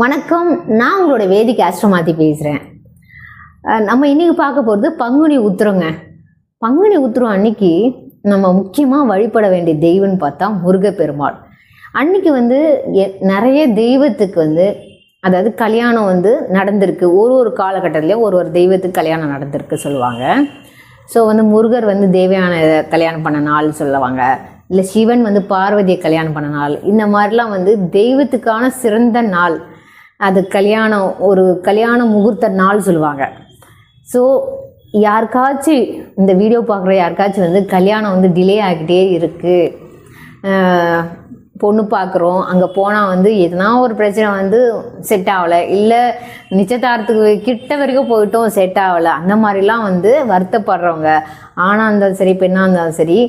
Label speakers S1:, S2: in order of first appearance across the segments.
S1: வணக்கம், நான் உங்களோட வேதிக் ஆஸ்ட்ரோமாத்தி பேசுகிறேன். நம்ம இன்றைக்கி பார்க்க போகிறது பங்குனி உத்திரங்க. பங்குனி உத்திரம் அன்னைக்கு நம்ம முக்கியமாக வழிபட வேண்டிய தெய்வம்னு பார்த்தா முருகப்பெருமாள். அன்றைக்கி நிறைய தெய்வத்துக்கு அதாவது கல்யாணம் நடந்திருக்கு. ஒரு காலகட்டத்துலேயும் ஒரு தெய்வத்துக்கு கல்யாணம் நடந்திருக்கு சொல்லுவாங்க. ஸோ முருகர் தேவயான கல்யாணம் பண்ண நாள் சொல்லுவாங்க. இல்லை சிவன் பார்வதியை கல்யாணம் பண்ண நாள். இந்த மாதிரிலாம் தெய்வத்துக்கான சிறந்த நாள். அது கல்யாணம், ஒரு கல்யாண முகூர்த்த நாள் சொல்லுவாங்க. ஸோ யாருக்காச்சும் இந்த வீடியோ பார்க்குற யாருக்காச்சும் கல்யாணம் டிலே ஆகிக்கிட்டே இருக்குது, பொண்ணு பார்க்குறோம், அங்கே போனால் எதுனா ஒரு பிரச்சனை செட் ஆகலை, இல்லை நிச்சயதார்த்தத்துக்கு கிட்ட வரைக்கும் போயிட்டோம் செட் ஆகலை, அந்த மாதிரிலாம் வருத்தப்படுறவங்க, ஆணாக இருந்தாலும் சரி பெண்ணாக இருந்தாலும் சரி,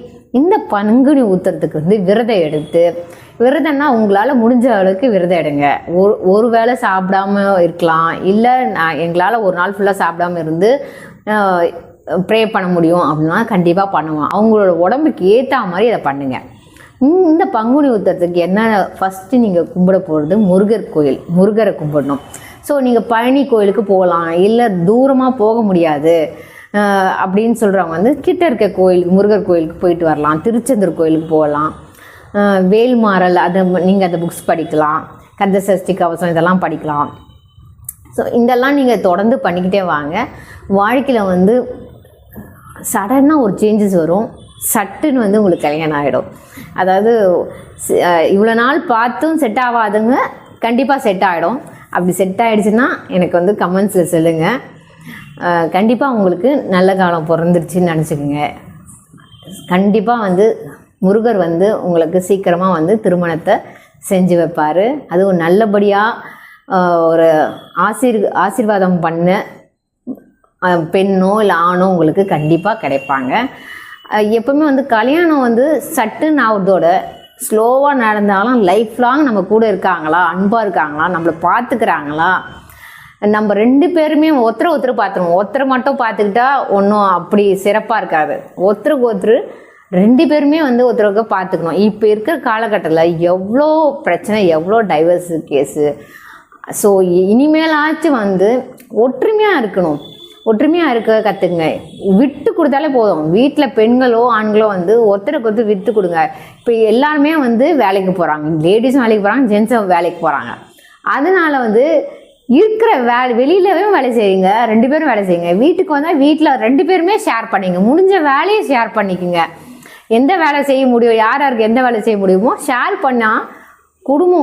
S1: இந்த பங்குனி உத்திரத்துக்கு விரதம் எடுத்து, விரதம்னா உங்களால் முடிஞ்ச அளவுக்கு விரதம் எடுங்க. ஒரு வேளை சாப்பிடாம இருக்கலாம், இல்லை எங்களால் ஒரு நாள் ஃபுல்லாக சாப்பிடாம இருந்து ப்ரே பண்ண முடியும் அப்படின்னா கண்டிப்பாக பண்ணுவோம். அவங்களோட உடம்புக்கு ஏற்ற மாதிரி அதை பண்ணுங்கள். இந்த பங்குனி உத்திரத்துக்கு என்ன ஃபஸ்ட்டு நீங்கள் கும்பிட போகிறது முருகர் கோயில், முருகரை கும்பிடணும். ஸோ நீங்கள் பழனி கோயிலுக்கு போகலாம், இல்லை தூரமாக போக முடியாது அப்படின்னு சொல்கிறவங்க கிட்ட இருக்க கோயிலுக்கு, முருகர் கோயிலுக்கு போயிட்டு வரலாம். திருச்செந்தூர் கோயிலுக்கு போகலாம். வேல்மாறல் அதை நீங்கள் அந்த புக்ஸ் படிக்கலாம். கந்த சஷ்டி கவசம் இதெல்லாம் படிக்கலாம். ஸோ இதெல்லாம் நீங்கள் தொடர்ந்து பண்ணிக்கிட்டே வாங்க. வாழ்க்கையில் சடனாக ஒரு சேஞ்சஸ் வரும். சட்டுன்னு உங்களுக்கு கல்யாணம் ஆகிடும். அதாவது இவ்வளோ நாள் பார்த்தும் செட் ஆகாதுங்க, கண்டிப்பாக செட் ஆகிடும். அப்படி செட் ஆகிடுச்சுன்னா எனக்கு கமெண்ட்ஸில் சொல்லுங்கள். கண்டிப்பாக உங்களுக்கு நல்ல காலம் பிறந்துருச்சுன்னு நினச்சிக்கோங்க. கண்டிப்பாக முருகர் உங்களுக்கு சீக்கிரமாக திருமணத்தை செஞ்சு வைப்பார். அதுவும் நல்லபடியாக ஒரு ஆசீர்வாதம் பண்ண பெண்ணோ இல்லை ஆணோ உங்களுக்கு கண்டிப்பாக கிடைப்பாங்க. எப்பவுமே கல்யாணம் சட்டுன்னு ஆகுறதோட ஸ்லோவாக நடந்தாலும் லைஃப் லாங் நம்ம கூட இருக்காங்களா, அன்பாக இருக்காங்களா, நம்மளை பார்த்துக்கிறாங்களா, நம்ம ரெண்டு பேருமே ஒருத்தரை பார்த்துருவோம். ஒருத்தரை மட்டும் பார்த்துக்கிட்டா ஒன்றும் அப்படி சிறப்பாக இருக்காது. ஒருத்தருக்கு ரெண்டு பேருமே ஒருத்தருக்கு பார்த்துக்கணும். இப்போ இருக்கிற காலகட்டத்தில் எவ்வளோ பிரச்சனை, எவ்வளோ டைவர்ஸ் கேஸு. ஸோ இனிமேலாச்சும் ஒற்றுமையாக இருக்கணும். ஒற்றுமையாக இருக்க கற்றுக்குங்க. விட்டு கொடுத்தாலே போதும். வீட்டில் பெண்களோ ஆண்களோ ஒருத்தருக்கு விட்டு கொடுங்க. இப்போ எல்லாருமே வேலைக்கு போகிறாங்க. லேடிஸும் வேலைக்கு போகிறாங்க, ஜென்ஸும் வேலைக்கு போகிறாங்க. அதனால் இருக்கிற வெளியிலவே வேலை செய்யுங்க. ரெண்டு பேரும் வேலை செய்யுங்க. வீட்டுக்கு வந்தால் வீட்டில் ரெண்டு பேருமே ஷேர் பண்ணிங்க. முடிஞ்ச வேலையை ஷேர் பண்ணிக்கோங்க. எந்த வேலை செய்ய முடியும், யார் யாருக்கு எந்த வேலை செய்ய முடியுமோ ஷேர் பண்ணால் குடும்பம்